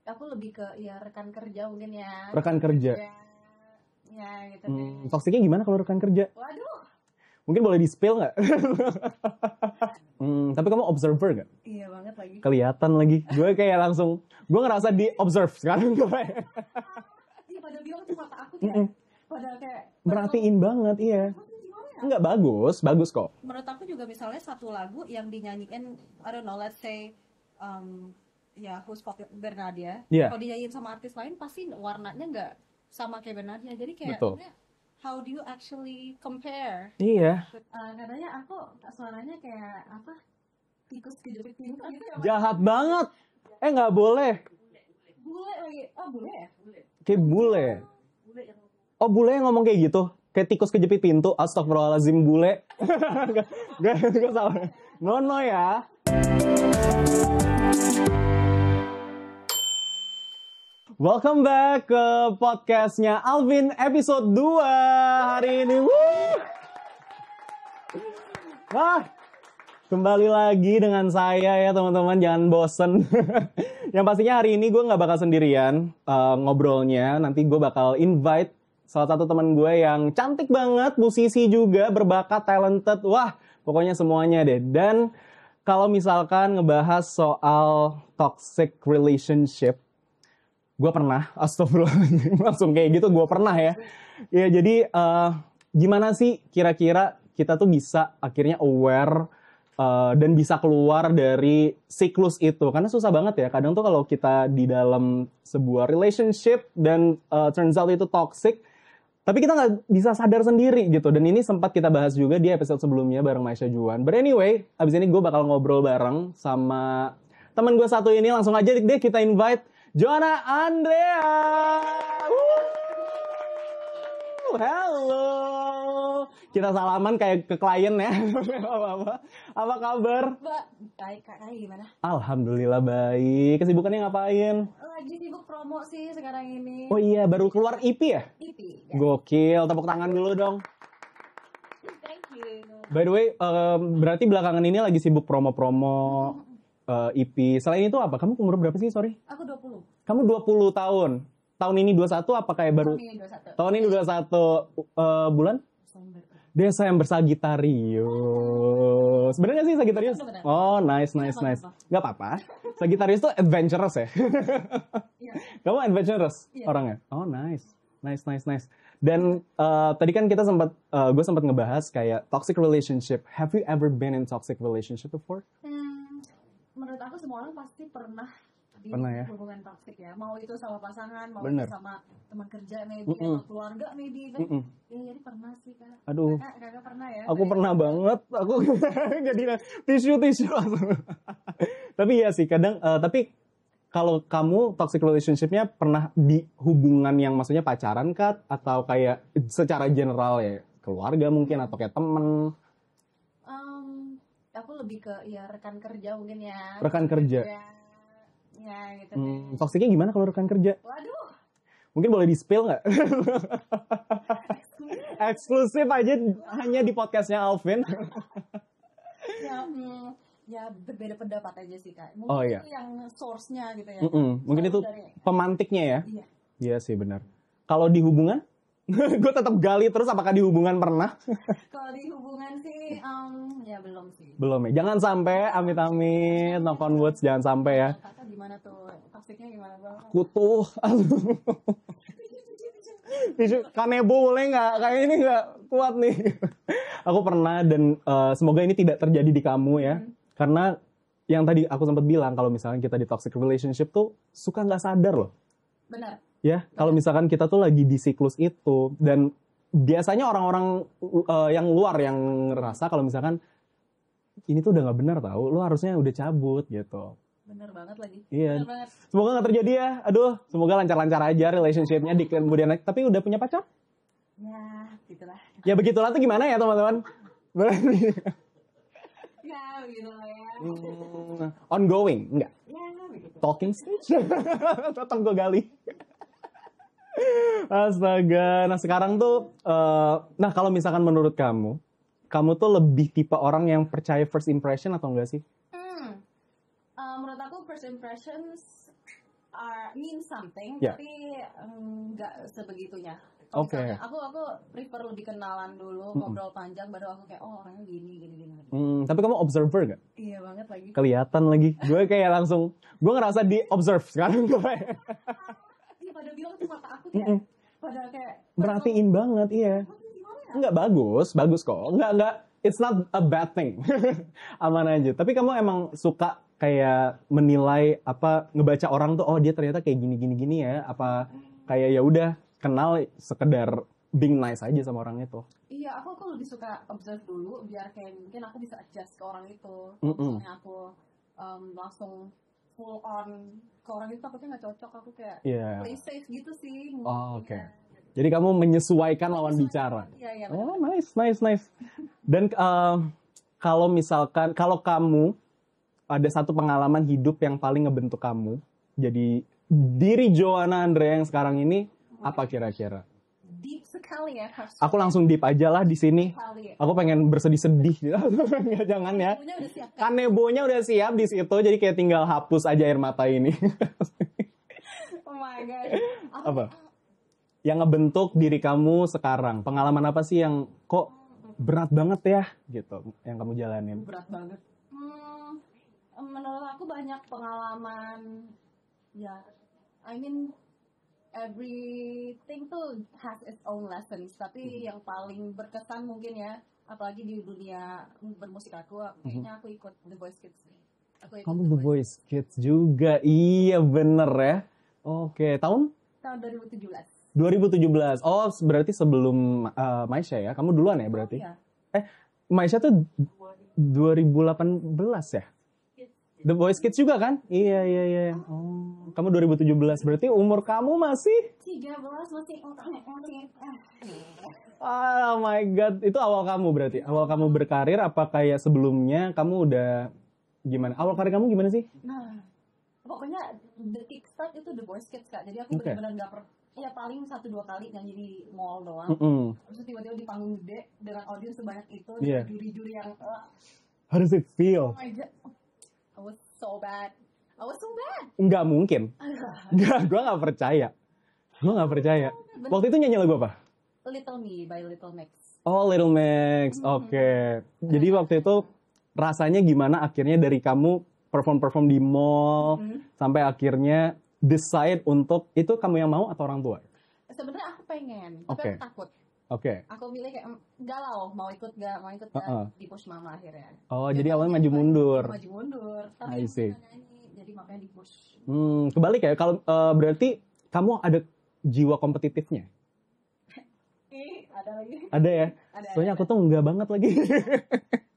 Aku lebih ke ya rekan kerja mungkin ya. Rekan kerja. Ya gitu deh. Toksiknya gimana kalau rekan kerja? Waduh. Mungkin boleh di-spill nggak? Tapi kamu observer nggak? Iya banget lagi. Kelihatan lagi. Gue kayak langsung, gue ngerasa di-observe sekarang. Iya pada bilang tuh mata aku kayak, padahal kayak merhatiin banget, iya. Ya? Enggak, bagus kok. Menurut aku juga misalnya satu lagu yang dinyanyiin, I don't know, let's say ya Who's Popular Bernadia. Yeah. Kalau dinyanyiin sama artis lain pasti warnanya nggak sama kayak Bernadia. Jadi kayak how do you actually compare? Iya. Katanya aku suaranya kayak apa? Tikus kejepit pintu gitu ya. Jahat banget. Nggak boleh. Bule lagi. Oh bule ya? Kayak bule. Oh bule yang ngomong kayak gitu? Kayak tikus kejepit pintu. Astagfirullahaladzim bule. Gak salah. No ya. Welcome back ke podcastnya Alvin episode 2 hari ini. Wah, kembali lagi dengan saya ya teman-teman, jangan bosen. Yang pastinya hari ini gue gak bakal sendirian ngobrolnya. Nanti gue bakal invite salah satu teman gue yang cantik banget, musisi juga, berbakat, talented. Wah, pokoknya semuanya deh. Dan kalau misalkan ngebahas soal toxic relationship, gue pernah, astagfirullah, langsung kayak gitu, gue pernah ya. Ya jadi gimana sih kira-kira kita tuh bisa akhirnya aware dan bisa keluar dari siklus itu. Karena susah banget ya, kadang tuh kalau kita di dalam sebuah relationship dan turns out itu toxic, tapi kita nggak bisa sadar sendiri gitu. Dan ini sempat kita bahas juga di episode sebelumnya bareng Maisha Juan. But anyway, abis ini gue bakal ngobrol bareng sama teman gue satu ini. Langsung aja deh kita invite Joanna Andrea. Halo. Kita salaman kayak ke klien ya. Apa kabar? Mbak, baik Kak, gimana? Alhamdulillah baik. Kesibukannya ngapain? Lagi sibuk promo sih sekarang ini. Oh iya, baru keluar EP ya? EP. Ya. Gokil, tepuk tangan dulu dong. Thank you. By the way, berarti belakangan ini lagi sibuk promo-promo EP. Selain itu apa? Kamu umur berapa sih, sorry? Aku 20. Kamu 20 tahun. Tahun ini 21 apa kayak baru? Tahun ini 21. Bulan? Desember Sagittarius. Bener gak sih Sagittarius? Oh, nice. Gak apa-apa. Sagittarius tuh adventurous ya? Kamu adventurous orangnya? Oh, nice. Dan tadi kan kita gue sempat ngebahas kayak toxic relationship. Have you ever been in toxic relationship before? Menurut aku semua orang pasti pernah di hubungan toxic ya. Mau itu sama pasangan, mau itu sama teman kerja maybe, atau keluarga maybe. Ya jadi pernah sih Kak. Aduh. Kakak pernah ya? Aku pernah banget. Aku jadi tisu langsung. Tapi ya sih kadang, tapi kalau kamu toxic relationship-nya pernah di hubungan yang maksudnya pacaran kah? Atau kayak secara general ya keluarga mungkin atau kayak temen? Aku lebih ke ya rekan kerja mungkin ya. Rekan kerja. Ya gitu deh. Toksiknya gimana kalau rekan kerja? Waduh. Mungkin boleh di-spill nggak? Eksklusif aja hanya di podcastnya Alvin. Ya berbeda pendapat aja sih Kak. Mungkin itu yang source-nya gitu ya. Mungkin itu pemantiknya ya. Iya sih benar. Kalau di hubungan? Gue tetap gali terus apakah di hubungan pernah? Kalau di hubungan sih ya belum sih. Belum ya. Jangan sampai amit-amit, knock on wood, jangan sampai ya. Kakak gimana tuh? Toksiknya gimana Bang? Kutuh. Tisu kanebo boleh nggak? Kayak ini nggak kuat nih. Aku pernah dan semoga ini tidak terjadi di kamu ya. Karena yang tadi aku sempat bilang kalau misalnya kita di toxic relationship tuh suka nggak sadar loh. Benar. Ya, kalau misalkan kita tuh lagi di siklus itu dan biasanya orang-orang yang luar yang ngerasa kalau misalkan ini tuh udah nggak benar tahu, lu harusnya udah cabut gitu. Bener banget lagi. Iya. Bener banget. Semoga nggak terjadi ya. Aduh, semoga lancar-lancar aja relationship-nya di kemudian. Tapi udah punya pacar? Ya, gitulah. Ya begitulah tuh gimana ya teman-teman? Ya, begitulah ya. Ongoing, enggak? Ya, begitu. Talking stage? Tetap gue gali. Astaga. Nah sekarang tuh, nah kalau misalkan menurut kamu tuh lebih tipe orang yang percaya first impression atau enggak sih? Menurut aku first impressions mean something, Yeah. tapi nggak sebegitunya. Oke. Aku prefer lebih kenalan dulu, ngobrol panjang, baru aku kayak orangnya gini. Tapi kamu observer nggak? Iya banget lagi. Kelihatan lagi. Gue kayak langsung, gue ngerasa di observe sekarang gue. Iya, pada bilang tuh mata aku kayak, pada kayak Merhatiin banget, iya. Enggak, bagus kok. Enggak, it's not a bad thing. Aman aja. Tapi kamu emang suka kayak menilai ngebaca orang tuh, oh dia ternyata kayak gini ya, apa kayak ya udah kenal sekedar being nice aja sama orang itu. Iya, aku lebih suka observe dulu biar kayak mungkin aku bisa adjust ke orang itu. Misalnya aku langsung full on ke orang itu takutnya nggak cocok, aku kayak play safe gitu sih. Oke. Jadi kamu menyesuaikan lawan bicara. Iya. Oh, nice. Dan kalau misalkan kalau kamu ada satu pengalaman hidup yang paling ngebentuk kamu jadi diri Joanna Andrea yang sekarang ini, apa kira-kira? Deep sekali ya. Aku langsung deep aja lah di sini. Sekali. Aku pengen bersedih-sedih. Nggak, jangan ya. Kanebonya udah siap di situ, jadi kayak tinggal hapus aja air mata ini. Oh my god. Apa? Yang ngebentuk diri kamu sekarang. Pengalaman apa sih yang kok berat banget ya gitu yang kamu jalanin? Berat banget. Menurut aku banyak pengalaman ya. I mean everything tuh has its own lessons. Tapi yang paling berkesan mungkin ya, apalagi di dunia bermusik kayaknya aku ikut The Voice Kids. Kamu The Voice Kids juga? Iya bener ya. Oke, tahun 2017. Oh, berarti sebelum Maisha ya? Kamu duluan ya berarti? Iya. Maisha tuh 2018 ya? The Voice Kids juga kan? Iya. Oh, kamu 2017. Berarti umur kamu masih? 13 masih. Oh my god, itu awal kamu berarti? Awal kamu berkarir apa kayak sebelumnya kamu udah gimana? Awal karir kamu gimana sih? Nah, pokoknya the kickstart itu The Voice Kids Kak. Jadi aku benar-benar ya paling 1-2 kali nyanyi di mall doang. Terus tiba-tiba di panggung gede dengan audiens sebanyak itu, juri-juri yang How does it feel? Oh my god. I was so bad. Enggak mungkin. Enggak, gue gak percaya. Waktu itu nyanyi lagu apa? Little Me by Little Mix. Oh, Little Mix. Oke. Jadi waktu itu rasanya gimana akhirnya dari kamu perform di mall sampai akhirnya decide untuk itu kamu yang mau atau orang tua? Sebenarnya aku pengen, tapi aku takut. Oke. Aku milih kayak galau, mau ikut gak, di push mama akhirnya. Oh, jadi awalnya maju mundur. Tapi aku nyanyi, jadi makanya di push. Kebalik ya, kalau berarti kamu ada jiwa kompetitifnya? Ada lagi. Ada ya? Soalnya aku tuh enggak banget lagi.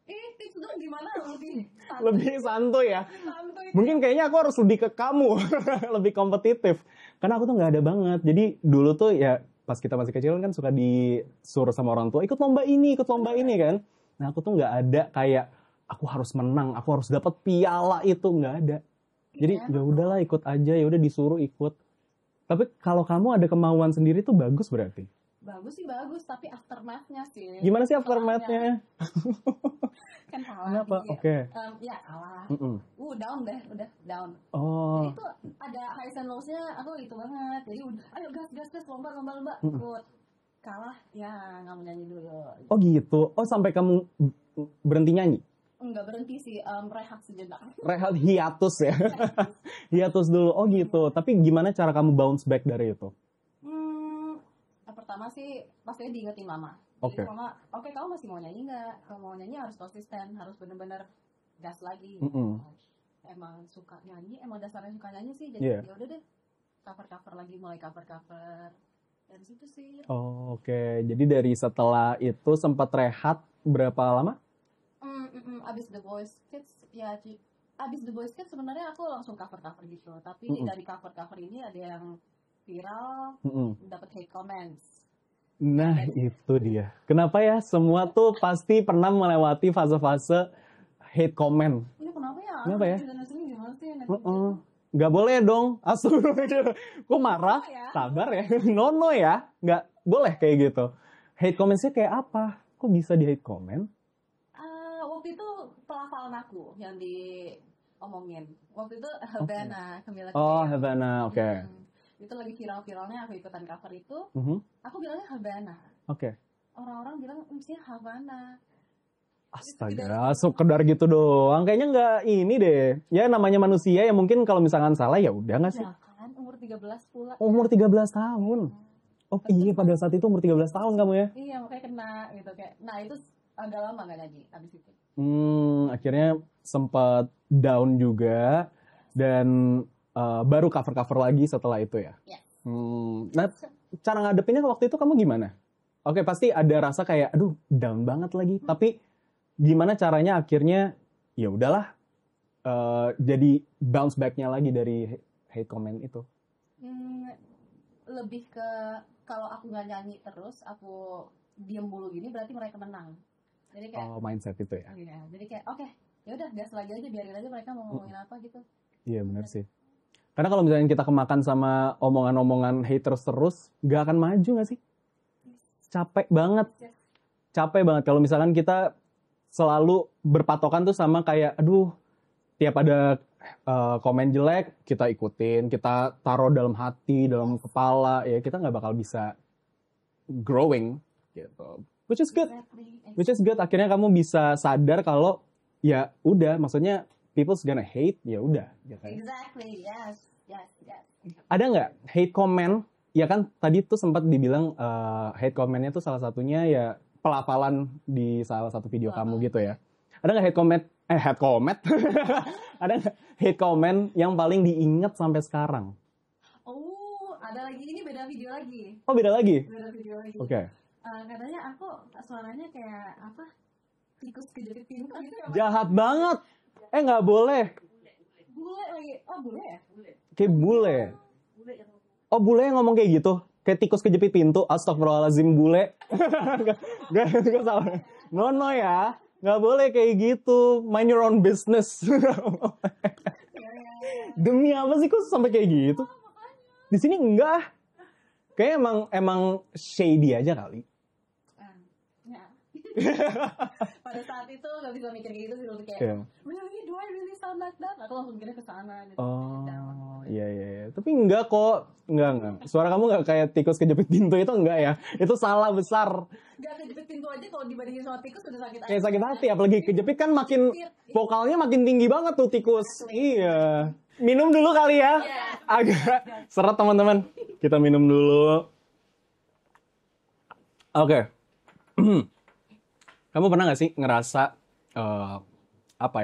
Tips dong gimana lebih santuy ya? Mungkin kayaknya aku harus lebih ke kamu, lebih kompetitif. Karena aku tuh nggak ada banget. Jadi dulu tuh ya pas kita masih kecil kan suka disuruh sama orang tua ikut lomba ini kan. Nah aku tuh nggak ada kayak aku harus menang, aku harus dapat piala, itu nggak ada. Jadi ya udahlah ikut aja, ya udah disuruh ikut. Tapi kalau kamu ada kemauan sendiri tuh bagus berarti. Bagus, tapi aftermath-nya sih. Gimana sih aftermath-nya? Kan kalah. Kenapa? Oke. Ya kalah. Down deh, udah down. Oh. Jadi itu ada highs and lows-nya, aku itu banget. Jadi udah, ayo gas, lomba. Ikut. Kalah, ya nggak mau nyanyi dulu. Oh gitu. Oh sampai kamu berhenti nyanyi? Enggak berhenti sih, rehat sejenak. Rehat, hiatus ya? Hiatus dulu, oh gitu. Tapi gimana cara kamu bounce back dari itu? Pertama sih pastinya diingetin mama. Oke. Mama, kamu masih mau nyanyi nggak? Kalau mau nyanyi harus konsisten, harus benar-benar gas lagi. Emang suka nyanyi, emang dasarnya suka nyanyi sih. Jadi ya udah deh, cover lagi, mulai cover. Dari situ sih. Oh, oke. Jadi dari setelah itu sempat rehat berapa lama? Abis The Voice Kids ya. Abis The Voice Kids sebenarnya aku langsung cover gitu. Tapi dari cover ini ada yang viral, dapat hate comments. Nah itu dia. Kenapa ya semua tuh pasti pernah melewati fase-fase hate comment. Ini kenapa ya? Kenapa ya? Gimana sih? Nggak boleh dong. Astagfirullah. Kok marah? Sabar ya. No ya. Nggak boleh kayak gitu. Hate comments-nya kayak apa? Kok bisa di hate comment? Waktu itu pelafalan aku yang di omongin. Waktu itu Havana, Camila Oh, Cabello. Havana, oke. Itu lagi viral-viralnya, aku ikutan cover itu. Aku bilangnya Havana. Oke. Orang-orang bilang mestinya Havana. Astaga, sekedar gitu doang. Kayaknya nggak ini deh. Ya namanya manusia ya mungkin kalau misalkan salah ya udah nggak sih? Ya kan, umur 13 pula. Umur 13 tahun. Oh iya, pada saat itu umur 13 tahun kamu ya? Iya, makanya kena gitu kayak. Nah, itu agak lama nggak nyanyi abis itu. Akhirnya sempat down juga dan baru cover-cover lagi setelah itu ya. Yes. Nah, cara ngadepinnya waktu itu kamu gimana? Oke, pasti ada rasa kayak aduh down banget lagi. Tapi gimana caranya akhirnya ya udahlah jadi bounce back-nya lagi dari hate comment itu? Lebih ke kalau aku nggak nyanyi terus, aku diem mulu gini berarti mereka menang. Jadi kayak mindset itu ya. Iya, jadi kayak oke, ya udah gas lagi aja, biarin aja mereka mau ngomongin apa gitu. Iya benar sih. Karena kalau misalnya kita kemakan sama omongan-omongan haters terus, gak akan maju gak sih? Capek banget. Capek banget kalau misalkan kita selalu berpatokan tuh sama kayak, aduh, tiap ada komen jelek, kita ikutin, kita taruh dalam hati, dalam kepala, ya kita nggak bakal bisa growing, gitu. Which is good. Which is good. Akhirnya kamu bisa sadar kalau ya udah, maksudnya people's gonna hate, ya udah. Ya kan? Exactly, yes. Ada nggak hate comment? Ya kan tadi tuh sempat dibilang hate commentnya tuh salah satunya ya pelafalan di salah satu video kamu gitu ya. Ada nggak hate comment? Hate comment? Ada nggak hate comment yang paling diingat sampai sekarang? Oh, ada lagi, ini beda video lagi. Oh beda lagi? Beda video lagi. Oke. Katanya aku suaranya kayak apa? Tikus kejepit pintu gitu. Jahat banget. Nggak boleh. Bule lagi. Oh bule ya? Kayak bule. Oh bule yang ngomong kayak gitu? Kayak tikus kejepit pintu. Astagfirullahaladzim bule. Gak salah. No ya. Nggak boleh kayak gitu. Mind your own business. Demi apa sih kok sampai kayak gitu? Di sini enggak. Kayak emang shady aja kali. Pada saat itu gak bisa mikir gitu sih, lebih kayak really, do I really sound like that? Aku langsung mikirnya kesana gitu. Oh iya. Tapi enggak kok. Enggak. Suara kamu enggak kayak tikus kejepit pintu itu enggak ya. Itu salah besar. Gak kejepit pintu aja kalau dibandingin sama tikus udah sakit hati. Kayak sakit hati, apalagi kejepit kan makin vokalnya makin tinggi banget tuh tikus. Iya. Minum dulu kali ya. Agak seret teman-teman. Kita minum dulu. Oke. Kamu pernah gak sih ngerasa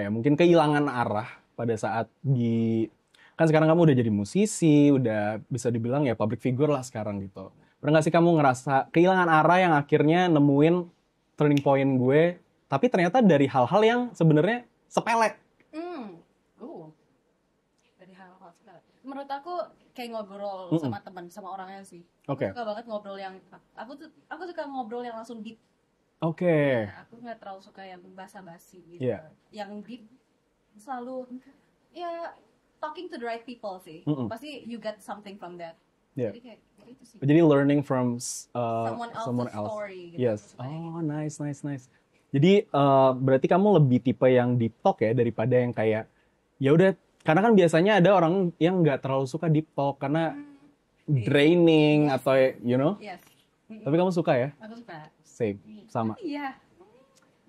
mungkin kehilangan arah pada saat kan sekarang kamu udah jadi musisi, udah bisa dibilang ya public figure lah sekarang gitu. Pernah gak sih kamu ngerasa kehilangan arah yang akhirnya nemuin turning point gue, tapi ternyata dari hal-hal yang sebenarnya sepele? Dari hal-hal sepele. Menurut aku kayak ngobrol sama teman, sama orangnya sih. Oke. Aku suka banget ngobrol yang aku suka ngobrol yang langsung deep. Oke. Nah, aku nggak terlalu suka yang basa-basi gitu. Yeah. Yang deep selalu ya talking to the right people sih. Pasti you get something from that. Yeah. Jadi kayak itu sih. Jadi learning from someone else story. Gitu. Yes. Oh, nice. Jadi berarti kamu lebih tipe yang deep talk ya daripada yang kayak ya udah, karena kan biasanya ada orang yang nggak terlalu suka deep talk karena draining atau you know. Yes. Tapi kamu suka ya? Aku suka. Same, sama. Iya.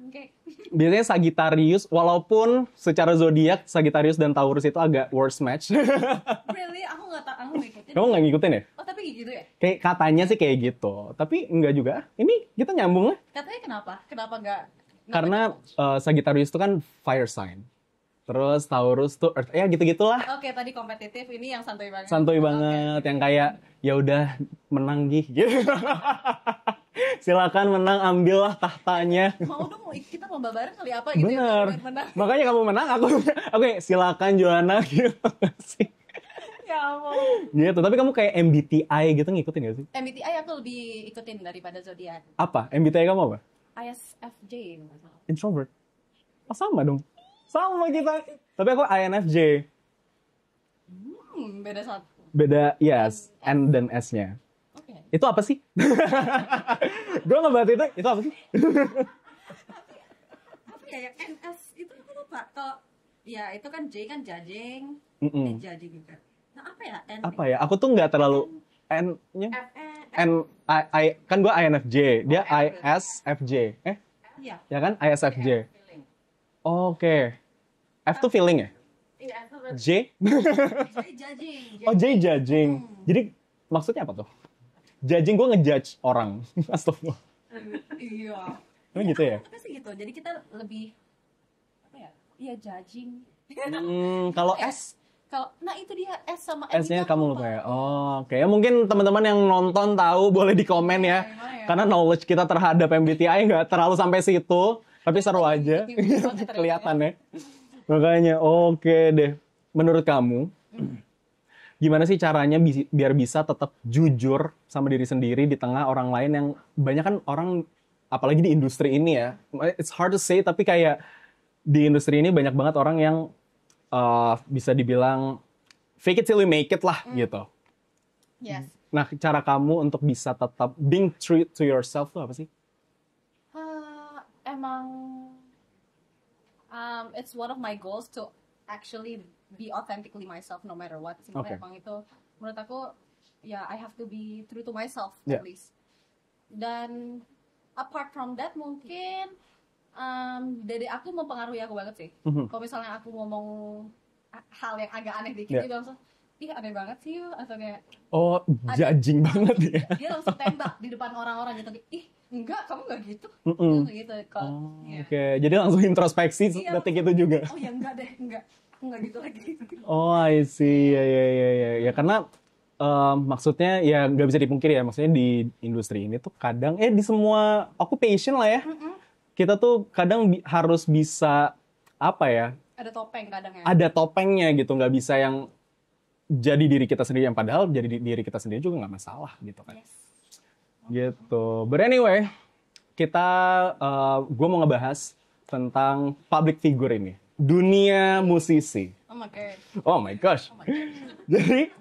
Oke. Biasanya Sagittarius, walaupun secara zodiak Sagittarius dan Taurus itu agak worst match. Really? Aku nggak ngikutin. Kamu nggak ngikutin ya? Oh tapi gitu ya? Kayak katanya sih kayak gitu, tapi enggak juga. Ini kita nyambung lah. Katanya kenapa? Kenapa nggak? Karena Sagittarius itu kan fire sign. Terus Taurus tuh earth, ya gitu-gitulah. Oke, tadi kompetitif, ini yang santuy banget. Santuy banget, yang kayak ya udah menang gitu. Silakan menang, ambillah tahtanya. Mau dong, kita lomba bareng kali apa gitu. Bener. Ya, makanya kamu menang, aku oke, silakan Joanna gitu sih. Ya ampun. Gitu, tapi kamu kayak MBTI gitu ngikutin gak sih? MBTI aku lebih ikutin daripada zodiak. Apa? MBTI kamu apa? ISFJ. Introvert. Oh sama dong. Sama kita. Tapi aku INFJ. Beda satu. Beda, yes. N dan S-nya. Oke. Itu apa sih? Gue ngebahas itu apa sih? Kayak NS itu aku lupa. Kalau Ya itu kan J kan judging, judging juga. Nah apa ya? Apa ya? Aku tuh nggak terlalu N-nya. Kan gue INFJ, dia ISFJ. Iya. Ya kan ISFJ. Oke. F tuh feeling ya? Iya. J? J judging. Oh J judging. Jadi maksudnya apa tuh? Judging gue ngejudge orang. Astagfirullah. Iya. Emang gitu ya? Apa sih gitu? Jadi kita lebih apa ya? Iya judging. Kalau S? Nah itu dia S sama N. S-nya kamu lupa ya? Oh, oke. Ya, mungkin teman-teman yang nonton tahu boleh di komen ya. Karena knowledge kita terhadap MBTI nggak terlalu sampai situ. Tapi seru aja. Kelihatan ya. Makanya, oke deh. Menurut kamu, gimana sih caranya biar bisa tetap jujur sama diri sendiri di tengah orang lain yang banyak kan orang, apalagi di industri ini ya. It's hard to say, tapi kayak di industri ini banyak banget orang yang bisa dibilang fake it till you make it lah gitu. Yes. Nah, cara kamu untuk bisa tetap being true to yourself tuh apa sih? Emang it's one of my goals to actually be authentically myself no matter what. Sebenarnya emang itu menurut aku ya I have to be true to myself at least. Dan apart from that mungkin dari aku mempengaruhi aku banget sih. Kalau misalnya aku ngomong hal yang agak aneh dikit, dia langsung, ih aneh banget sih yuk, atau kayak judging banget ya. Dia langsung tembak di depan orang-orang gitu, ih enggak, kamu enggak gitu. Gitu. Oke, jadi langsung introspeksi detik itu juga. Oh ya enggak deh, enggak. Aku enggak gitu lagi. Oh I see, ya karena maksudnya ya nggak bisa dipungkiri ya, maksudnya di industri ini tuh kadang di semua occupation lah ya. Kita tuh kadang harus bisa apa ya? Ada topeng kadang ya. Ada topengnya gitu, nggak bisa yang jadi diri kita sendiri, yang padahal jadi diri kita sendiri juga nggak masalah gitu kan. Yes. Gitu. But anyway, gue mau ngebahas tentang public figure ini, dunia musisi. Oh my gosh. Jadi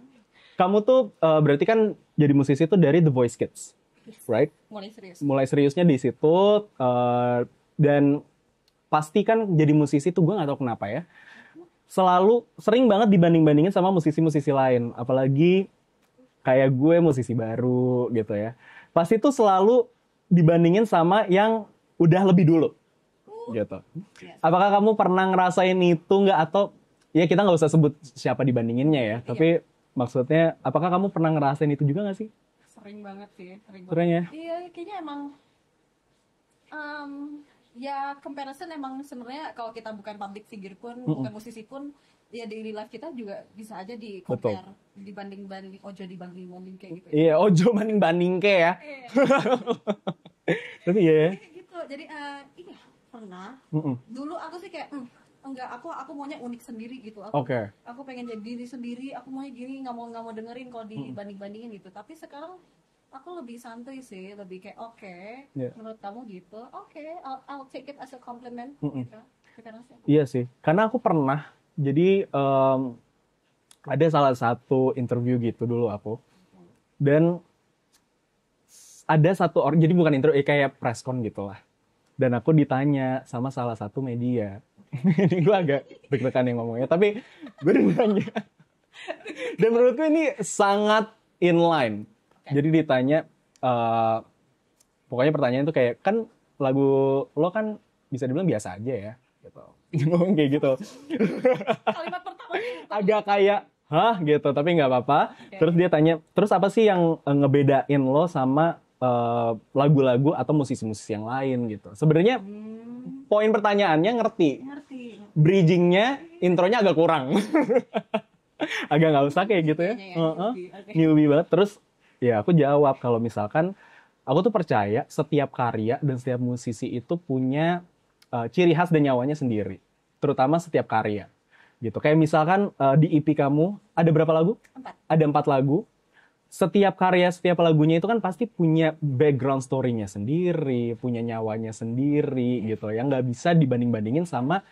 kamu tuh berarti kan jadi musisi tuh dari The Voice Kids. Right? Mulai seriusnya di situ, dan pasti kan jadi musisi tuh gue nggak tahu kenapa ya, selalu sering banget dibanding-bandingin sama musisi-musisi lain, apalagi kayak gue musisi baru gitu ya, pasti tuh selalu dibandingin sama yang udah lebih dulu gitu. Apakah kamu pernah ngerasain itu nggak, atau ya kita nggak usah sebut siapa dibandinginnya ya, tapi maksudnya apakah kamu pernah ngerasain itu juga nggak sih? Sering banget sih. Sering ya? Iya, kayaknya emang ya comparison emang sebenarnya kalau kita bukan public figure pun, bukan musisi pun, ya daily life kita juga bisa aja di compare, dibanding-banding, dibanding-banding kayak gitu. Iya, banding-banding kayak ya. Tapi ya. Gitu. Jadi iya, pernah. Dulu aku sih kayak enggak, aku maunya unik sendiri gitu. Aku pengen jadi diri sendiri, aku maunya gini, nggak mau dengerin kalau dibanding-bandingin gitu. Tapi sekarang aku lebih santuy sih, lebih kayak menurut kamu gitu, I'll take it as a compliment gitu. Iya sih, karena aku pernah, jadi ada salah satu interview gitu dulu aku, dan ada satu orang, jadi bukan interview, kayak press con gitu lah, dan aku ditanya sama salah satu media. Ini gue agak deg-degan yang ngomongnya, tapi gue ditanya, dan menurutku ini sangat inline. Jadi ditanya, pokoknya pertanyaan itu kayak, kan lagu lo kan bisa dibilang biasa aja ya, gitu. Ngomong kayak gitu. Kalimat pertama agak kayak, hah gitu, tapi nggak apa-apa. Terus dia tanya, terus apa sih yang ngebedain lo sama lagu-lagu atau musisi-musisi yang lain gitu. Sebenarnya poin pertanyaannya ngerti. Bridgingnya, intronya agak kurang. Agak nggak usah kayak gitu ya. Newbie banget. Terus ya aku jawab kalau misalkan aku tuh percaya setiap karya dan setiap musisi itu punya ciri khas dan nyawanya sendiri, terutama setiap karya gitu. Kayak misalkan di EP kamu ada berapa lagu? 4. Ada 4 lagu. Setiap karya, setiap lagunya itu kan pasti punya background story-nya sendiri, punya nyawanya sendiri gitu, yang nggak bisa dibanding-bandingin sama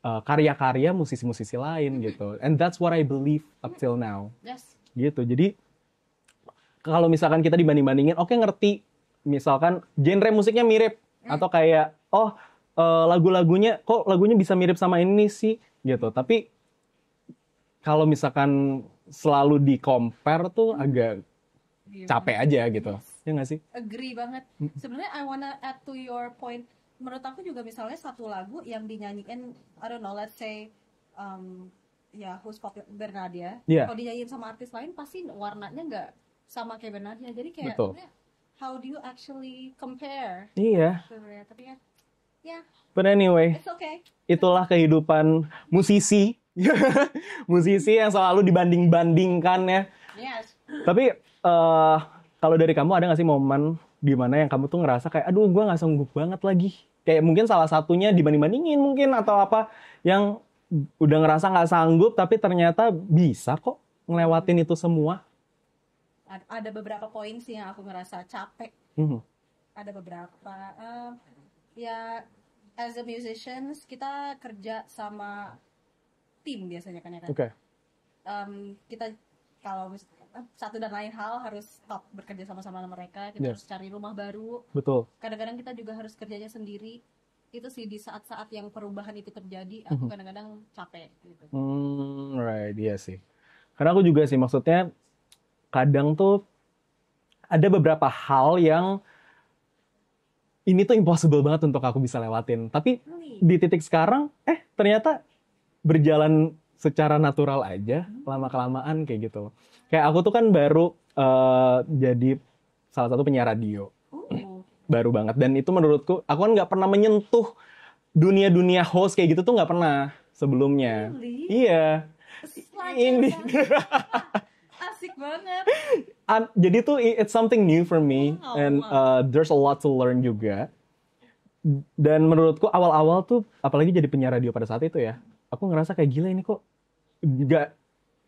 karya-karya musisi-musisi lain gitu. And that's what I believe up till now. Yes. Gitu. Jadi kalau misalkan kita dibanding-bandingin, ngerti, misalkan genre musiknya mirip, atau kayak, lagu-lagunya, kok lagunya bisa mirip sama ini sih, gitu. Tapi kalau misalkan selalu di-compare tuh agak capek aja gitu. Ya nggak sih? Agree banget. Sebenarnya I wanna add to your point. Menurut aku juga misalnya satu lagu yang dinyanyiin, I don't know, let's say who's popular, Bernadia. Yeah. Kalau dinyanyiin sama artis lain pasti warnanya nggak sama kayak Bernadia. Jadi kayak Betul. how do you actually compare? Iya. Sebenarnya, tapi ya. But anyway, It's okay. Itulah kehidupan musisi. Musisi yang selalu dibanding-bandingkan ya. Yes. Tapi kalau dari kamu ada nggak sih momen di mana yang kamu tuh ngerasa kayak aduh gue nggak sanggup banget lagi. Kayak mungkin salah satunya dibanding-bandingin mungkin atau apa yang udah ngerasa nggak sanggup tapi ternyata bisa kok ngelewatin itu semua. Ada beberapa poin sih yang aku ngerasa capek. Ada beberapa as a musicians kita kerja sama tim biasanya kan ya kan. Oke. Kita kalau satu dan lain hal harus stop bekerja sama-sama dengan mereka. Kita harus cari rumah baru. Betul. Kadang-kadang kita juga harus kerjanya sendiri. Itu sih di saat-saat yang perubahan itu terjadi, aku kadang-kadang capek gitu. Right, iya sih. Karena aku juga sih maksudnya kadang tuh ada beberapa hal yang ini tuh impossible banget untuk aku bisa lewatin. Tapi di titik sekarang, ternyata berjalan secara natural aja, lama-kelamaan kayak gitu. Kayak aku tuh kan baru jadi salah satu penyiar radio. Baru banget. Dan itu menurutku, aku kan nggak pernah menyentuh dunia-dunia host kayak gitu tuh nggak pernah sebelumnya. Really? Iya. Ini. Asik banget. Jadi tuh it's something new for me. And there's a lot to learn juga. Dan menurutku awal-awal tuh, apalagi jadi penyiar radio pada saat itu ya, aku ngerasa kayak gila ini kok nggak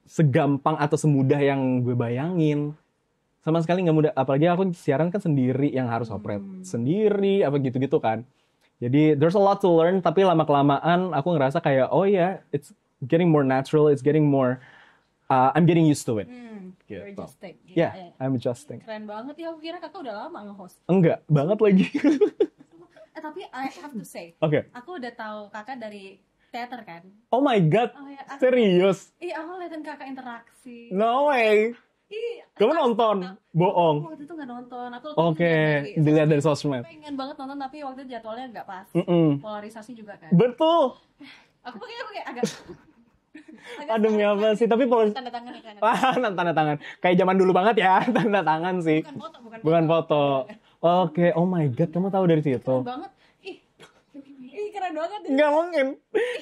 segampang atau semudah yang gue bayangin. Sama sekali nggak mudah, apalagi aku siaran kan sendiri yang harus operate sendiri, apa gitu-gitu kan. Jadi there's a lot to learn, tapi lama-kelamaan aku ngerasa kayak, oh ya, it's getting more natural, it's getting more, I'm getting used to it. You're adjusting. Yeah, I'm adjusting. Keren banget ya, aku kira kakak udah lama nge-host. Enggak, banget lagi. Tapi I have to say, aku udah tahu kakak dari teater kan. Oh my god, serius? Iya, aku liatin kakak interaksi. No way. Kamu nonton? Bohong. Aku waktu itu nggak nonton. Oke, dilihat dari sosmed. Pengen banget nonton tapi waktu itu jadwalnya nggak pas. Polarisasi juga kan. Betul. Aku kayak agak. Aduh, apa sih? Tapi tanda tangan kan. Tanda tangan. Kayak zaman dulu banget ya, tanda tangan sih. Bukan foto. Oke, oh my god, kamu tahu dari situ? Keren banget. Ih, keren banget. Nggak mungkin.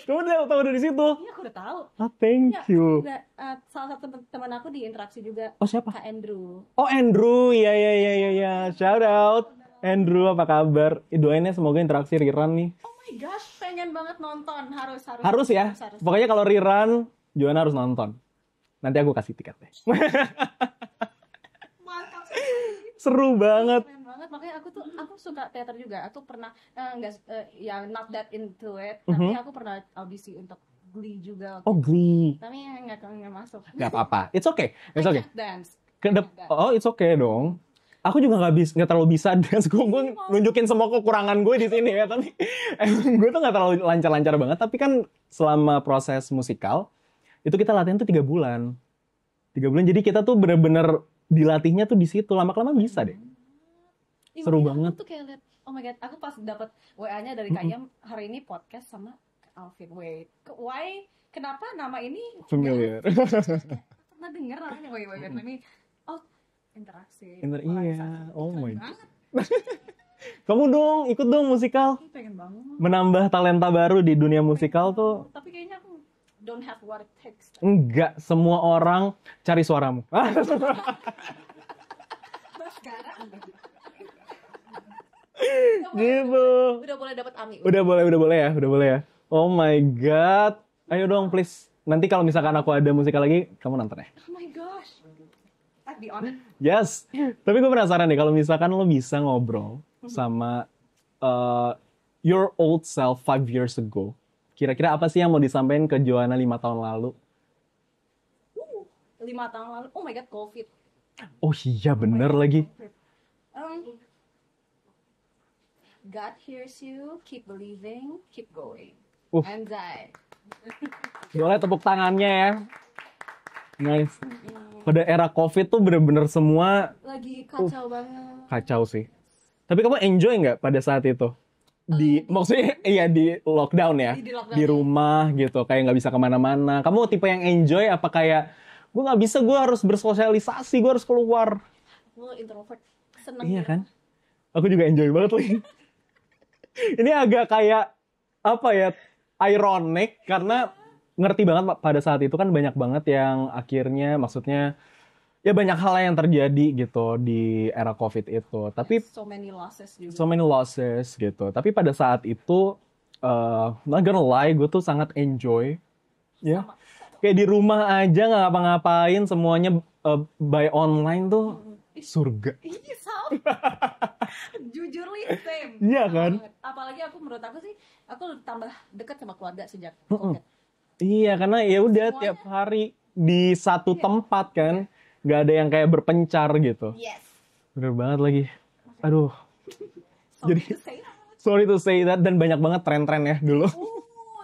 Kamu udah tahu dari situ? Iya, aku udah tahu. Thank you. Salah satu teman aku di interaksi juga. Oh, siapa? Kak Andrew. Oh, Andrew. Iya. Shout out. Andrew, apa kabar? Doainnya semoga interaksi rerun nih. Oh my gosh, pengen banget nonton. Harus ya? Harus. Pokoknya kalau rerun, Joanna harus nonton. Nanti aku kasih tiket deh. Mantap. Seru banget. Keren banget. Makanya aku suka teater juga. Aku pernah not that into it, tapi aku pernah audisi untuk Glee juga. Oh, Glee. Tapi nggak masuk. Nggak apa-apa. It's okay. It's okay. Dance. Oh, it's okay dong. Aku juga nggak terlalu bisa dance. Gue nunjukin semua kekurangan gue di sini ya. Tapi gue tuh nggak terlalu lancar-lancar banget. Tapi kan selama proses musikal itu kita latihan tuh 3 bulan. 3 bulan. Jadi kita tuh bener-bener dilatihnya tuh di situ. Lama-kelamaan bisa deh. Seru banget. Aku tuh kayak liat, oh my god, aku pas dapet WA-nya dari Kayam hari ini podcast sama Alvin. Wait, why? Kenapa nama ini familiar? Pernah denger namanya? Wait, ini interaksi. Iya, oh my god. Kamu dong, ikut dong musikal. Pengen banget. Menambah talenta baru di dunia musikal tuh. Tapi kayaknya aku don't have what it takes. Enggak, semua orang cari suaramu. Gitu. Udah boleh dapat AMI. Udah boleh ya. Oh my god. Ayo dong please. Nanti kalau misalkan aku ada musikal lagi, kamu nonton ya. Oh my gosh. I'd be honest. Yes. Tapi gue penasaran deh kalau misalkan lo bisa ngobrol sama your old self 5 years ago. Kira-kira apa sih yang mau disampaikan ke Joanna 5 tahun lalu? 5 tahun lalu. Oh my god, COVID. Oh iya bener lagi. God hears you, keep believing, keep going. Anjay. Boleh tepuk tangannya ya. Nice. Pada era COVID tuh bener-bener semua Lagi kacau banget. kacau sih. Tapi kamu enjoy nggak pada saat itu? Maksudnya iya di lockdown ya, Di lockdown di ya. rumah gitu, kayak nggak bisa kemana-mana. Kamu tipe yang enjoy apa kayak gue nggak bisa, gue harus bersosialisasi, gue harus keluar. Gue introvert. Seneng Iya ya. kan? Aku juga enjoy banget lagi. Ini agak kayak apa ya, ironic karena ngerti banget pada saat itu kan banyak banget yang akhirnya maksudnya ya banyak hal yang terjadi gitu di era COVID itu. Tapi So many losses juga. so many losses gitu. Tapi pada saat itu, not gonna lie, gue tuh sangat enjoy. Ya, kayak di rumah aja nggak ngapa-ngapain, semuanya by online tuh surga. Iya, sama. Jujur li, same. Iya Sama kan? banget. Apalagi menurut aku sih, aku tambah dekat sama keluarga sejak Mm-mm. COVID. Iya, karena ya udah Semuanya. tiap hari di satu tempat kan, nggak ada yang kayak berpencar gitu. Yes. Bener banget lagi. Aduh, Sorry Jadi- to say that. sorry to say that, dan banyak banget tren-tren ya dulu.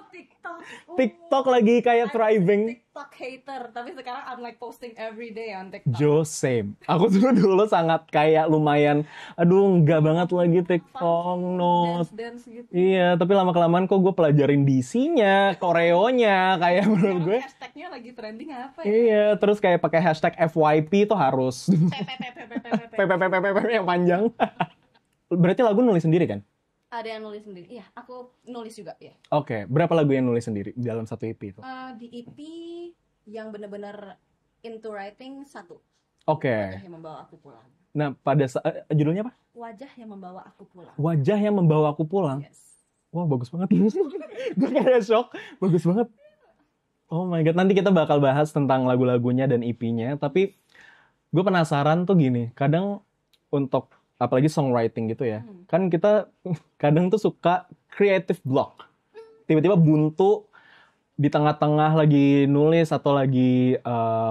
TikTok. TikTok lagi kayak I'm thriving. TikTok hater, tapi sekarang I'm like posting every day on TikTok. Jo, same. Aku tuh dulu sangat kayak lumayan, aduh nggak banget lagi TikTok, no. Dance gitu. Iya, tapi lama-kelamaan kok gue pelajarin DC-nya, koreonya, kayak menurut gue. Hashtagnya lagi trending apa ya? Iya, terus kayak pakai hashtag FYP itu harus. PPPPPPP. PPPPPP yang panjang. Berarti lagu nulis sendiri kan? Ada yang nulis sendiri. Iya, aku nulis juga ya. Oke, berapa lagu yang nulis sendiri dalam satu EP itu? Di EP yang bener-bener into writing satu. Oke. Wajah yang membawa aku pulang. Nah, pada saat judulnya apa? Wajah yang membawa aku pulang. Wajah yang membawa aku pulang. Yes. Wah, bagus banget. Gue kayak shock. Bagus banget. Oh my God. Nanti kita bakal bahas tentang lagu-lagunya dan EP-nya. Tapi gue penasaran tuh gini. Kadang untuk, apalagi songwriting gitu ya. Kan kita kadang tuh suka creative block. Tiba-tiba buntu di tengah-tengah lagi nulis atau lagi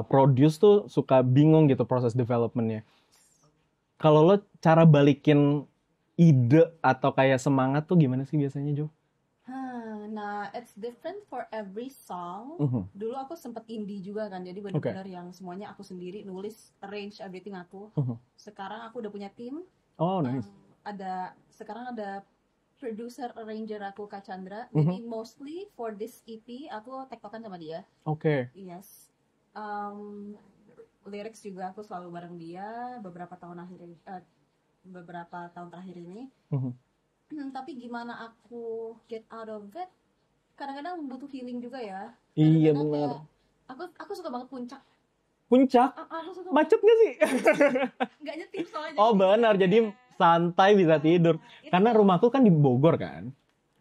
produce tuh suka bingung gitu proses development-nya. Kalau lo cara balikin ide atau kayak semangat tuh gimana sih biasanya, Jo? Nah, it's different for every song. Dulu aku sempet indie juga kan, jadi benar-benar yang semuanya aku sendiri nulis, arrange everything aku. Sekarang aku udah punya tim. Oh, nice. Sekarang ada producer arranger aku Kak Chandra. Jadi mostly for this EP aku tektokan sama dia. Oke. Yes. Lyrics juga aku selalu bareng dia beberapa tahun terakhir ini. Tapi gimana aku get out of it? Kadang-kadang butuh healing juga ya. Iya, Kadang-kadang benar. kayak, aku suka banget puncak. Puncak? Aku suka Macet gak sih? nggak nyetim soalnya. Oh, benar. Jadi santai bisa tidur. Karena rumahku kan di Bogor kan.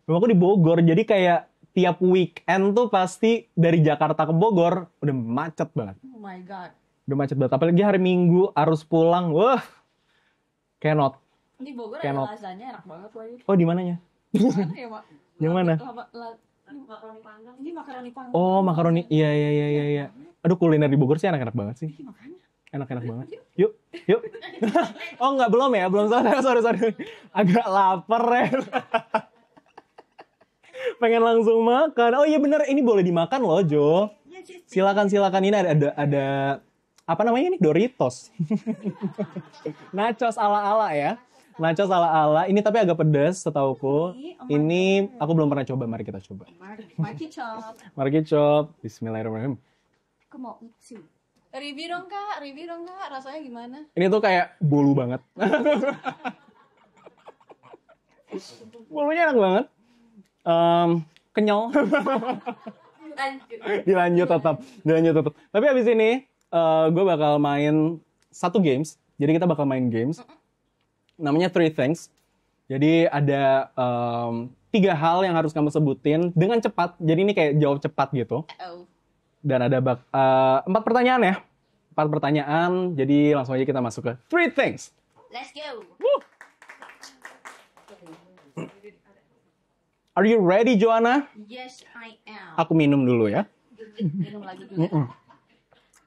Rumahku di Bogor. Jadi kayak tiap weekend tuh pasti dari Jakarta ke Bogor udah macet banget. Oh my God. Udah macet banget. Apalagi hari Minggu harus pulang. Wah. Cannot. Di Bogor Cannot. ada lasagna enak banget lagi. Oh, di mananya? Mana ya, Mak? Yang mana? Makaroni panggang. Ini makaroni panggang. Oh, makaroni. Iya. Aduh, kuliner di Bogor sih enak-enak banget sih. Ih, makanya. Enak-enak banget. Yuk. Oh, nggak, belum ya? Belum, sorry. Agak lapar ya. Pengen langsung makan. Oh iya bener, ini boleh dimakan loh, Jo. Silakan. Ini ada apa namanya ini? Doritos. Nachos ala-ala ya. Nachos ala-ala. Ini tapi agak pedas setauku. Ini aku belum pernah coba. Mari kita coba. Marky Chop. Mari kita coba. Bismillahirrahmanirrahim. Aku mau sih. Review dong kak. Rasanya gimana? Ini tuh kayak bolu banget. Bolunya enak banget. Kenyal. Dilanjut tetap. Tapi abis ini gue bakal main satu games. Jadi kita bakal main games. Namanya Three Things. Jadi ada 3 hal yang harus kamu sebutin dengan cepat. Jadi ini kayak jawab cepat gitu. Dan ada 4 pertanyaan ya. 4 pertanyaan. Jadi langsung aja kita masuk ke Three Things. Let's go. Woo. Are you ready, Joanna? Yes, I am. Aku minum dulu ya. Minum lagi dulu.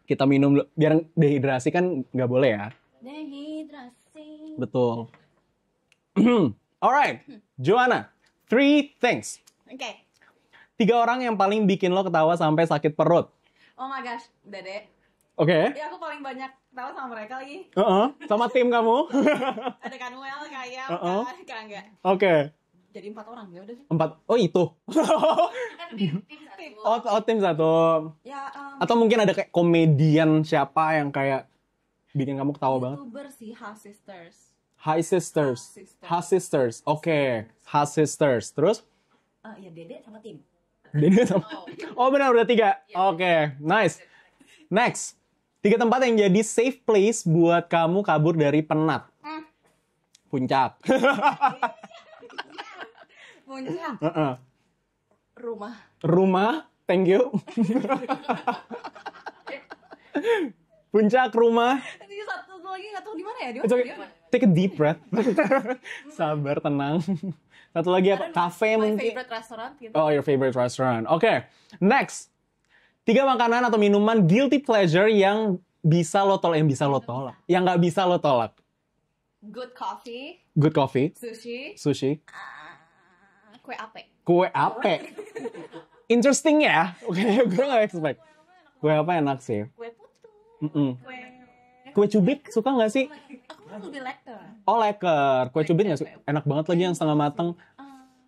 Kita minum dulu. Biar dehidrasi kan nggak boleh ya. Dehidrasi. Betul. Alright, Joanna. 3 things. Oke. 3 orang yang paling bikin lo ketawa sampai sakit perut. Oh my gosh, Dede. Oke. Ya aku paling banyak ketawa sama mereka lagi. Sama tim kamu. Ada Kanuel, Kaya, Kak enggak. Oke. Jadi 4 orang ya udah. 4. Oh itu. Kan tim satu. Oh tim satu. Ya, Atau mungkin ada kayak komedian siapa yang kayak bikin kamu ketawa banget? YouTuber sih, Has Sisters. Hi Sisters. Hi Sisters. Oke. Hi Sisters. Terus? Ya Dede sama tim. Dede sama. Oh benar udah 3. Oke. Nice. Next. 3 tempat yang jadi safe place buat kamu kabur dari penat. Puncak. Puncak. Rumah. Rumah. Thank you. Puncak, rumah. Ini satu lagi nggak tahu di mana ya dia. It's okay. Take a deep breath. Sabar, tenang. Satu lagi apa? Cafe My mungkin. favorite restaurant gitu. Oh, your favorite restaurant. Oke. Next. 3 makanan atau minuman guilty pleasure yang bisa lo tolak, yang nggak bisa lo tolak. Good coffee. Good coffee. Sushi. Kue ape. Kue ape. Interesting ya. Oke, gue nggak expect. Kue apa enak sih? Kue putu. Kue cubit suka nggak sih? Aku lebih leker. Oh leker. Kue cubit nggak suka? Enak banget lagi yang setengah mateng.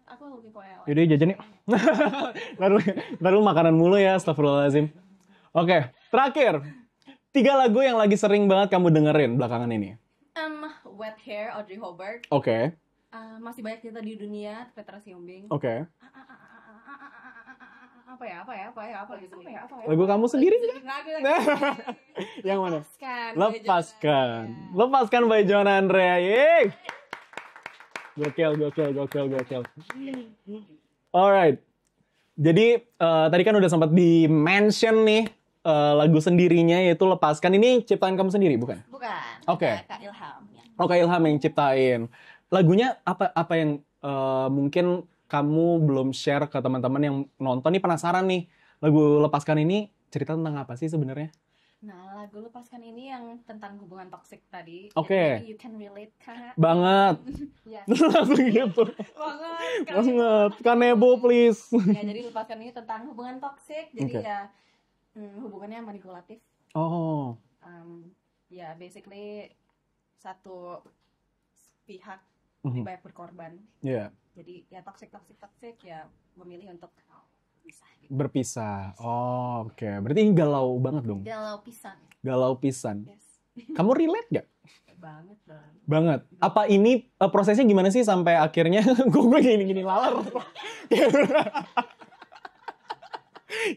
Aku lebih kue leker. Yaudah jajan yuk. Lalu makanan mulu ya, astagfirullahaladzim. Oke, terakhir. 3 lagu yang lagi sering banget kamu dengerin belakangan ini. Wet Hair, Audrey Hobart. Oke. Masih banyak cerita di dunia, Petra Sihombing. Oke. Apa ya? Lagu kamu sendiri? Lagu Yang mana? Lepaskan. Lepaskan by John Andrea. Yeay. Gokil. Alright. Jadi tadi kan udah sempat di-mention nih lagu sendirinya yaitu Lepaskan. Ini ciptaan kamu sendiri bukan? Bukan. Oke. Kak Ilham. Ya. Oke, Ilham yang ciptain. Lagunya apa yang mungkin kamu belum share ke teman-teman yang nonton nih, penasaran nih. Lagu Lepaskan ini cerita tentang apa sih sebenarnya? Nah, lagu Lepaskan ini yang tentang hubungan toksik tadi. Oke. You can relate, Kak. Banget. Yes. Langsung gitu. Banget. Kanebo please. Ya, jadi Lepaskan ini tentang hubungan toksik. Jadi ya hubungannya manipulatif. Oh. Ya, basically satu pihak lebih banyak berkorban. Iya. Jadi ya toksik ya memilih untuk berpisah. Gitu. Berpisah. Oh, oke. Berarti galau banget dong. Galau pisan. Yes. Kamu relate gak? Banget dong. Banget. Apa ini prosesnya gimana sih sampai akhirnya gue gini lalar.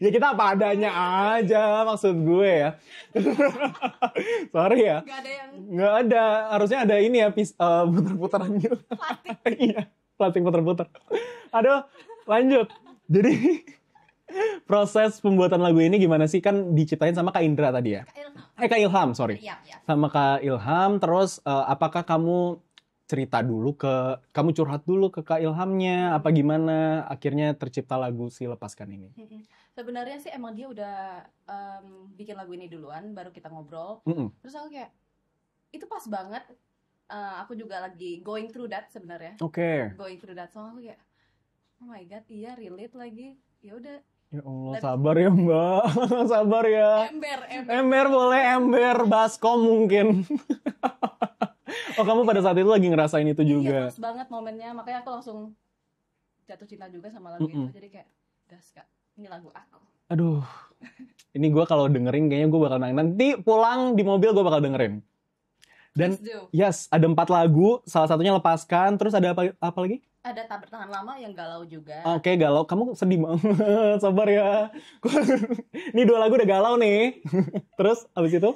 Ya kita apa adanya aja maksud gue ya. Sorry ya. Nggak ada. Harusnya ada ini ya putar-putaran gitu. Iya. Plastik putar-putar. Aduh, lanjut. Jadi proses pembuatan lagu ini gimana sih? Kan diciptain sama Kak Indra tadi ya? Kak Ilham, sorry. Iya. Sama Kak Ilham, terus apakah kamu cerita dulu kamu curhat dulu ke Kak Ilhamnya, apa gimana akhirnya tercipta lagu si Lepaskan ini? Sebenarnya sih emang dia udah bikin lagu ini duluan, baru kita ngobrol. Terus aku kayak, itu pas banget. Aku juga lagi going through that sebenarnya. Oke. Going through that, so aku kayak, oh my god, iya relate lagi. Ya udah. Ya Allah, sabar ya Mbak, sabar ya. Ember boleh, ember baskom mungkin. Oh kamu pada saat itu lagi ngerasain itu juga? Iya, pas banget momennya, makanya aku langsung jatuh cinta juga sama lagu itu. Jadi kayak, gas Kak, ini lagu aku. Aduh, ini gue kalau dengerin kayaknya gue bakal nangis. Nanti pulang di mobil gue bakal dengerin. Dan yes, ada 4 lagu, salah satunya Lepaskan, terus ada apa lagi? Ada Tak Bertahan Lama yang galau juga. Oke, galau. Kamu sedih banget. Sabar ya. Ini 2 lagu udah galau nih. Terus abis itu?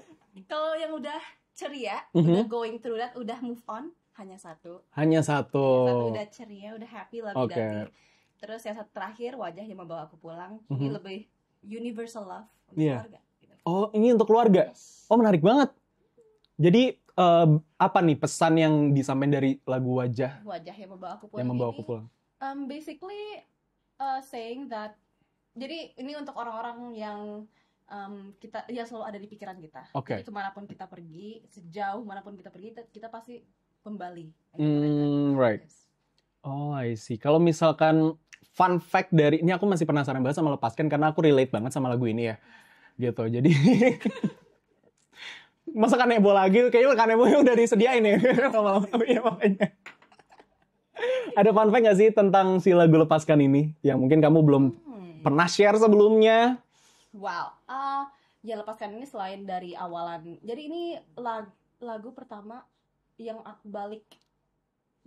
Kalau yang udah ceria, udah going through that, udah move on, hanya satu. Satu udah ceria, udah happy, lovey-dovey. Terus yang satu terakhir, Wajah Yang Membawa Aku Pulang. Ini lebih universal love untuk keluarga. Gitu. Oh, ini untuk keluarga? Yes. Oh, menarik banget. Jadi apa nih pesan yang disampaikan dari lagu Wajah Yang Membawa Aku Pulang? Yang Membawa Aku Pulang. Basically saying that, jadi ini untuk orang-orang yang kita ya selalu ada di pikiran kita. Jadi kemanapun kita pergi, sejauh manapun kita pergi, kita pasti kembali. Right. Oh, I see. Kalau misalkan fun fact dari ini, aku masih penasaran banget sama Lepaskan karena aku relate banget sama lagu ini ya. Gitu. Jadi masa Kanebo lagi, kayaknya Kanebo udah disediain ya. Iya, makanya. Ada fun fact gak sih tentang si lagu Lepaskan ini yang mungkin kamu belum pernah share sebelumnya? Wow, ya Lepaskan ini selain dari awalan, jadi ini lagu pertama yang aku balik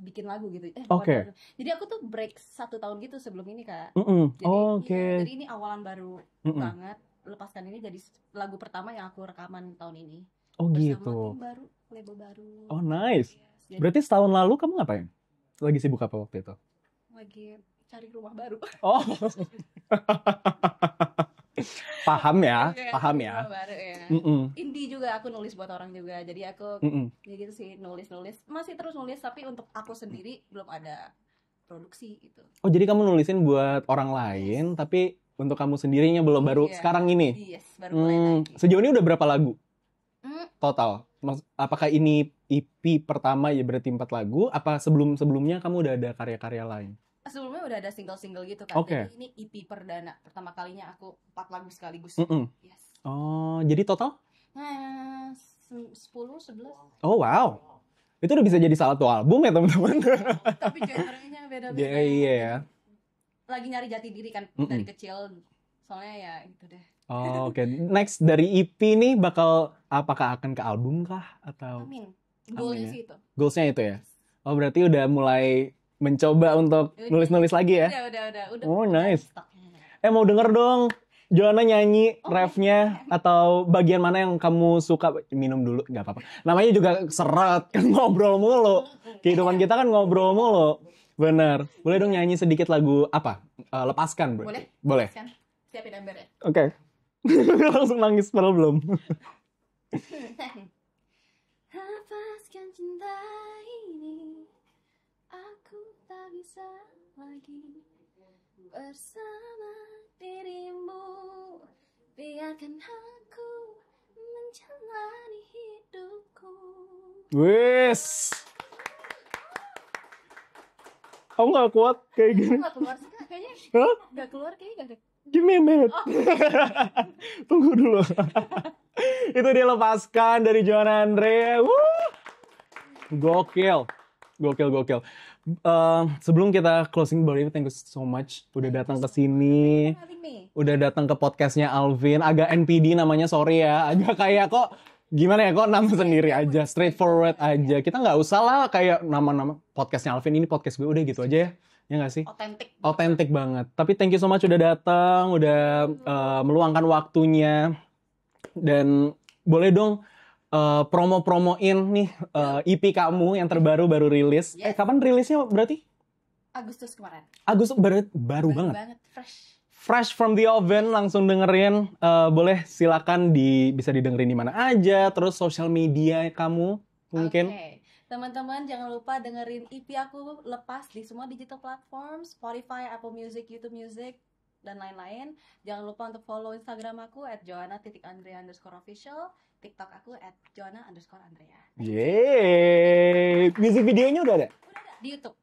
bikin lagu gitu. Oke. Jadi aku tuh break 1 tahun gitu sebelum ini Kak. Oke. Jadi ini awalan baru banget. Lepaskan ini jadi lagu pertama yang aku rekaman tahun ini. Oh bersama gitu. Tim baru, label baru. Oh nice. Yes, Berarti setahun lalu kamu ngapain? Lagi sibuk apa waktu itu? Lagi cari rumah baru. Oh. Paham ya, paham ya. Rumah baru, ya. Indie juga aku nulis buat orang juga. Jadi aku ya gitu sih, nulis. Masih terus nulis tapi untuk aku sendiri belum ada produksi gitu. Oh, jadi kamu nulisin buat orang lain tapi untuk kamu sendirinya belum, baru sekarang ini? Yes, baru mulai lagi. Sejauh ini udah berapa lagu? Total? Apakah ini EP pertama ya berarti 4 lagu? Apa sebelumnya kamu udah ada karya-karya lain? Sebelumnya udah ada single-single gitu kan. Okay. Jadi ini EP perdana. Pertama kalinya aku 4 lagu sekaligus. Yes. Oh, jadi total? 10, 11. Oh, wow. Itu udah bisa jadi salah satu album ya, teman-teman. Tapi genre-nya beda-beda. Iya. Lagi nyari jati diri kan dari kecil. Soalnya ya itu deh. Oh, oke. Next dari EP nih apakah akan ke album kah atau? Amin. Goalnya sih itu. Goalsnya itu ya. Oh, berarti udah mulai mencoba untuk nulis-nulis lagi ya? Udah. Oh, nice. Mau denger dong Joanna nyanyi refnya atau bagian mana yang kamu suka? Minum dulu, nggak apa-apa. Namanya juga seret, kan ngobrol mulu. Kehidupan kita kan ngobrol mulu. Bener. Boleh dong nyanyi sedikit lagu apa? Lepaskan, bro. Boleh. Siapin ember ya. Oke. Langsung nangis padahal belum. Lepaskan cinta ini, aku tak bisa lagi bersama dirimu. Biarkan aku menjalani hidupku. Wes. Kamu gak kuat kayak gini? Gak keluar sih Kak, kayaknya. Gak keluar, kayaknya gak ada. Give me a minute. Tunggu dulu. Itu dia Lepaskan dari Joanna Andrea. Gokil. Sebelum kita closing, boleh thank you so much udah datang ke sini. Udah datang ke podcastnya Alvin. Agak NPD namanya, sorry ya. Agak kayak kok gimana ya, kok nama sendiri aja, straightforward aja. Kita nggak usah lah kayak nama-nama podcastnya Alvin, ini podcast gue, udah gitu aja ya. Ya nggak sih? Otentik banget. Tapi thank you so much udah datang, udah meluangkan waktunya. Dan boleh dong promo-promoin nih EP kamu yang terbaru, baru rilis. Kapan rilisnya berarti? Agustus kemarin. Agustus, baru banget. Fresh from the oven, langsung dengerin. Boleh silakan bisa didengerin di mana aja. Terus sosial media kamu mungkin. Okay. Teman-teman jangan lupa dengerin EP aku Lepas di semua digital platform, Spotify, Apple Music, YouTube Music, dan lain-lain. Jangan lupa untuk follow Instagram aku @joanna_andrea_official, TikTok aku @joanna_andrea. Yeay, music videonya udah ada? Udah ada di YouTube.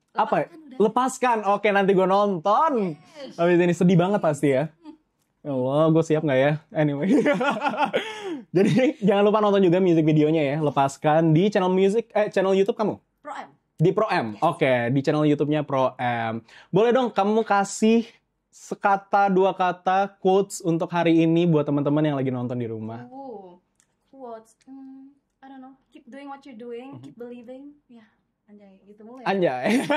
Lepaskan. Oke, nanti gue nonton. Habis ini sedih banget pasti ya. Ya Allah, gue siap nggak ya? Anyway. Jadi jangan lupa nonton juga music videonya ya. Lepaskan di channel YouTube kamu? Pro M. Di Pro M. Yes. Oke, di channel YouTube-nya Pro M. Boleh dong kamu kasih sekata, 2 kata quotes untuk hari ini buat teman-teman yang lagi nonton di rumah. Quotes. I don't know. Keep doing what you're doing, keep believing. Ya, anjay gitu mulai. Anjay.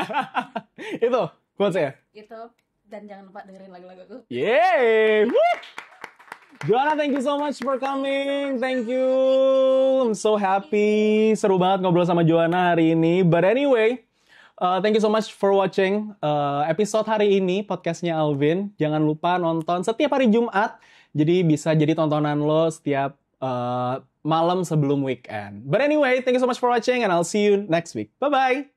Itu quotes ya? Itu. Dan jangan lupa dengerin lagu-lagu aku. Yeay! Joanna, thank you so much for coming. Thank you. I'm so happy. Seru banget ngobrol sama Joanna hari ini. But anyway, thank you so much for watching episode hari ini, podcastnya Alvin. Jangan lupa nonton setiap hari Jumat. Jadi bisa jadi tontonan lo setiap malam sebelum weekend. But anyway, thank you so much for watching and I'll see you next week. Bye-bye!